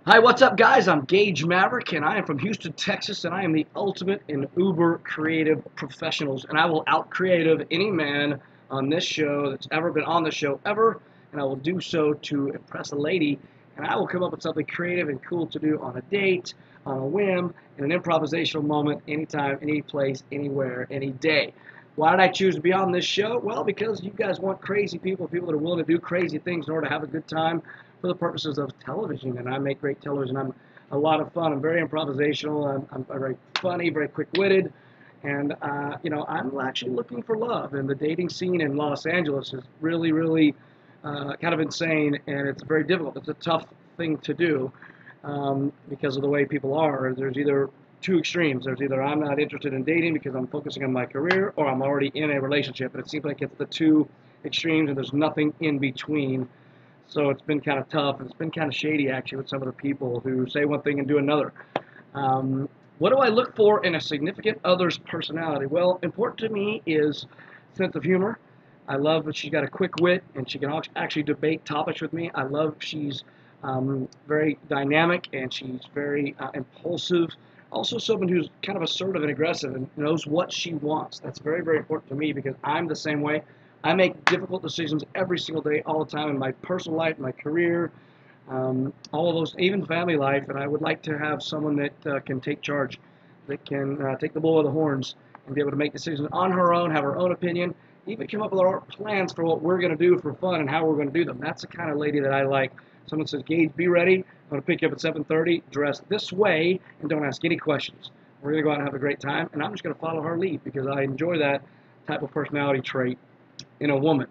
Hi, what's up, guys? I'm Gage Maverick, and I am from Houston, Texas, and I am the ultimate in uber creative professionals, and I will out-creative any man on this show that's ever been on the show ever, and I will do so to impress a lady, and I will come up with something creative and cool to do on a date, on a whim, in an improvisational moment, anytime, any place, anywhere, any day. Why did I choose to be on this show? Well, because you guys want crazy people, people that are willing to do crazy things in order to have a good time for the purposes of television, and I make great television. I'm a lot of fun. I'm very improvisational. I'm very funny, very quick-witted, and I'm actually looking for love. And the dating scene in Los Angeles is really, really kind of insane, and it's very difficult. It's a tough thing to do because of the way people are. There's either two extremes. There's either I'm not interested in dating because I'm focusing on my career, or I'm already in a relationship. And it seems like it's the two extremes, and there's nothing in between. So it's been kind of tough, and it's been kind of shady, actually, with some of the people who say one thing and do another. What do I look for in a significant other's personality? Well, important to me is sense of humor. I love that she's got a quick wit, and she can actually debate topics with me. I love she's very dynamic, and she's very impulsive. Also someone who's kind of assertive and aggressive and knows what she wants. That's very, very important to me because I'm the same way. I make difficult decisions every single day, all the time, in my personal life, my career, all of those, even family life. And I would like to have someone that can take charge, that can take the bull by the horns and be able to make decisions on her own, have her own opinion, even come up with our plans for what we're going to do for fun and how we're going to do them. That's the kind of lady that I like. Someone says, Gage, be ready. I'm going to pick you up at 7:30. Dress this way and don't ask any questions. We're going to go out and have a great time, and I'm just going to follow her lead because I enjoy that type of personality trait in a woman.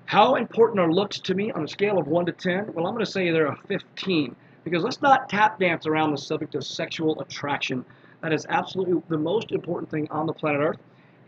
How important are looks to me on a scale of 1 to 10? Well, I'm going to say they're a 15 because let's not tap dance around the subject of sexual attraction. That is absolutely the most important thing on the planet Earth.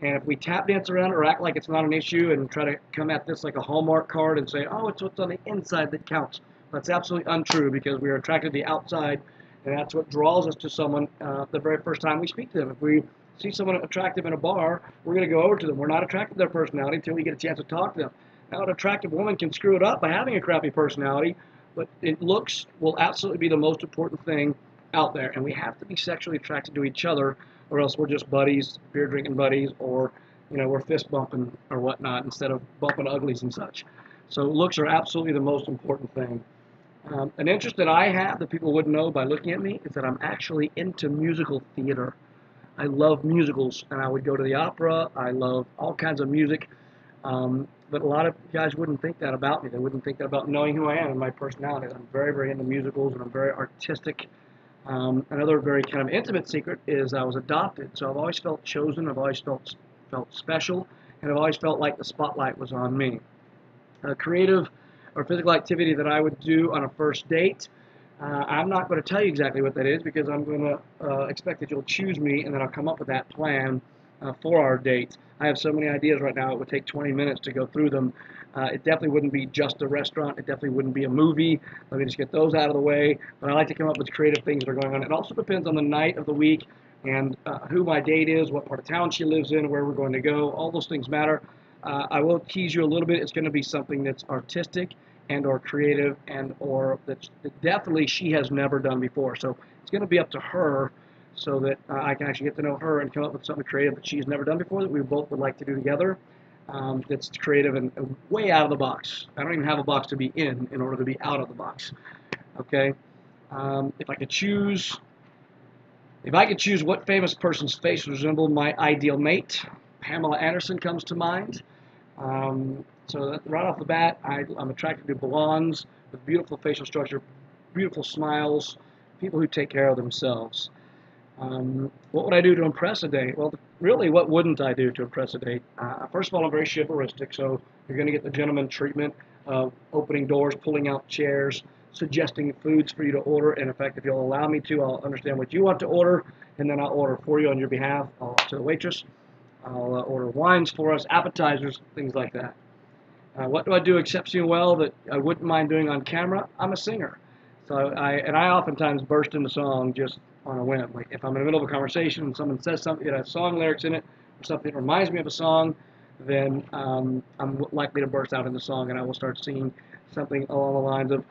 And if we tap dance around it or act like it's not an issue and try to come at this like a Hallmark card and say, oh, it's what's on the inside that counts, that's absolutely untrue because we are attracted to the outside, and that's what draws us to someone the very first time we speak to them. If we see someone attractive in a bar, we're going to go over to them. We're not attracted to their personality until we get a chance to talk to them. Now, an attractive woman can screw it up by having a crappy personality, but looks will absolutely be the most important thing out there, and we have to be sexually attracted to each other, or else we're just buddies, beer drinking buddies, or we're fist bumping or whatnot instead of bumping uglies and such. So looks are absolutely the most important thing. An interest that I have that people wouldn't know by looking at me is that I'm actually into musical theater. I love musicals, and I would go to the opera. I love all kinds of music, but a lot of guys wouldn't think that about me. They wouldn't think that about knowing who I am and my personality. I'm very, very into musicals, and I'm very artistic. Another very kind of intimate secret is I was adopted, so I've always felt chosen. I've always felt special, and I've always felt like the spotlight was on me. A creative or physical activity that I would do on a first date. I'm not going to tell you exactly what that is because I'm going to expect that you'll choose me, and then I'll come up with that plan for our date. I have so many ideas right now, it would take 20 minutes to go through them. It definitely wouldn't be just a restaurant. It definitely wouldn't be a movie. Let me just get those out of the way. But I like to come up with creative things that are going on. It also depends on the night of the week and who my date is, what part of town she lives in, where we're going to go. All those things matter. I will tease you a little bit. It's going to be something that's artistic and or creative and or that definitely she has never done before. So it's going to be up to her so that I can actually get to know her and come up with something creative that she's never done before that we both would like to do together. That's creative and way out of the box. I don't even have a box to be in order to be out of the box. Okay. If I could choose what famous person's face resembled my ideal mate, Pamela Anderson comes to mind. So that, right off the bat, I'm attracted to blondes with beautiful facial structure, beautiful smiles, people who take care of themselves. What would I do to impress a date? Well, really, what wouldn't I do to impress a date? First of all, I'm very chivalristic, so you're going to get the gentleman treatment of opening doors, pulling out chairs, suggesting foods for you to order, and in fact, if you'll allow me to, I'll understand what you want to order, and then I'll order for you on your behalf to the waitress. I'll order wines for us, appetizers, things like that. What do I do exceptionally well that I wouldn't mind doing on camera? I'm a singer. So I oftentimes burst into song just on a whim. Like if I'm in the middle of a conversation and someone says something that has song lyrics in it, or something that reminds me of a song, then I'm likely to burst out into song, and I will start singing something along the lines of,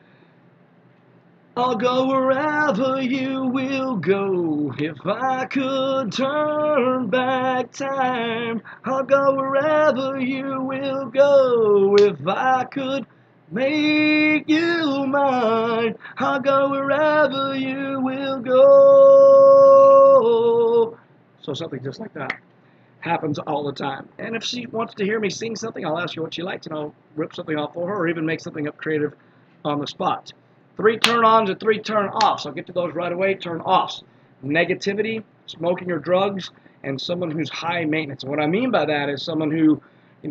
I'll go wherever you will go. If I could turn back time, I'll go wherever you will go. If I could make you mine, I'll go wherever you will go. So something just like that happens all the time. And if she wants to hear me sing something, I'll ask her what she likes, and I'll rip something off for her, or even make something up creative on the spot. 3 turn-ons and 3 turn-offs. I'll get to those right away. Turn-offs: negativity, smoking or drugs, and someone who's high maintenance. And what I mean by that is someone who,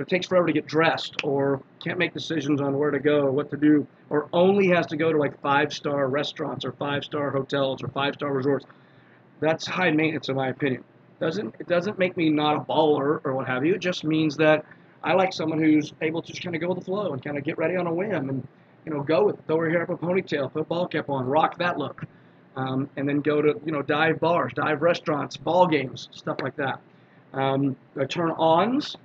takes forever to get dressed, or can't make decisions on where to go, or what to do, or only has to go to like 5-star restaurants or 5-star hotels or 5-star resorts. That's high maintenance in my opinion. It doesn't make me not a baller or what have you. It just means that I like someone who's able to just kind of go with the flow and kind of get ready on a whim and go with it. Throw her hair up a ponytail, put a ball cap on, rock that look, and then go to dive bars, dive restaurants, ball games, stuff like that. The turn-ons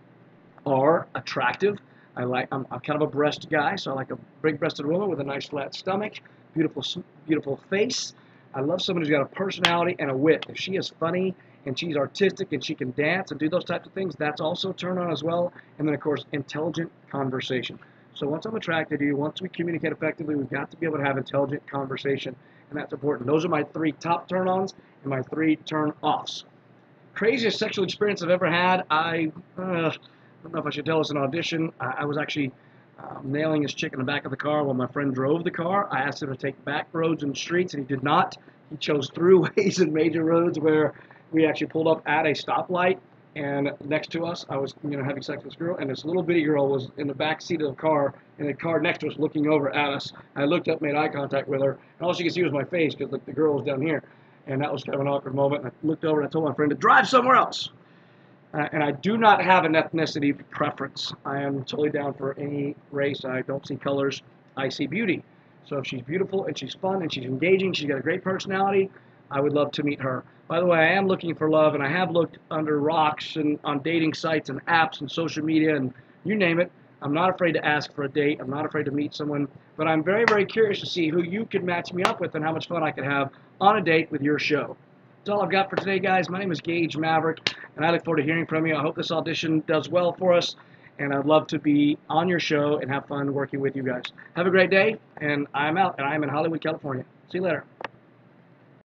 are attractive. I'm kind of a breast guy, so I like a big-breasted woman with a nice flat stomach, beautiful face. I love someone who's got a personality and a wit. If she is funny and she's artistic and she can dance and do those types of things, that's also turn on as well. And then, of course, intelligent conversation. So once I'm attracted to you, once we communicate effectively, we've got to be able to have intelligent conversation, and that's important. Those are my 3 top turn-ons and my 3 turn-offs. Craziest sexual experience I've ever had, I don't know if I should tell this in Audition. I was actually nailing this chick in the back of the car while my friend drove the car. I asked him to take back roads and streets, and he did not. He chose throughways and major roads where we actually pulled up at a stoplight, and next to us, I was having sex with this girl, and this little bitty girl was in the back seat of the car, and the car next to us looking over at us. I looked up, made eye contact with her, and all she could see was my face because the girl was down here, and that was kind of an awkward moment. And I looked over and I told my friend to drive somewhere else. And I do not have an ethnicity preference. I am totally down for any race. I don't see colors. I see beauty. So if she's beautiful and she's fun and she's engaging, she's got a great personality, I would love to meet her. By the way, I am looking for love, and I have looked under rocks and on dating sites and apps and social media and you name it. I'm not afraid to ask for a date. I'm not afraid to meet someone. But I'm very, very curious to see who you could match me up with and how much fun I could have on a date with your show. That's all I've got for today, guys. My name is Gage Maverick, and I look forward to hearing from you. I hope this audition does well for us, and I'd love to be on your show and have fun working with you guys. Have a great day, and I'm out, and I'm in Hollywood, California. See you later.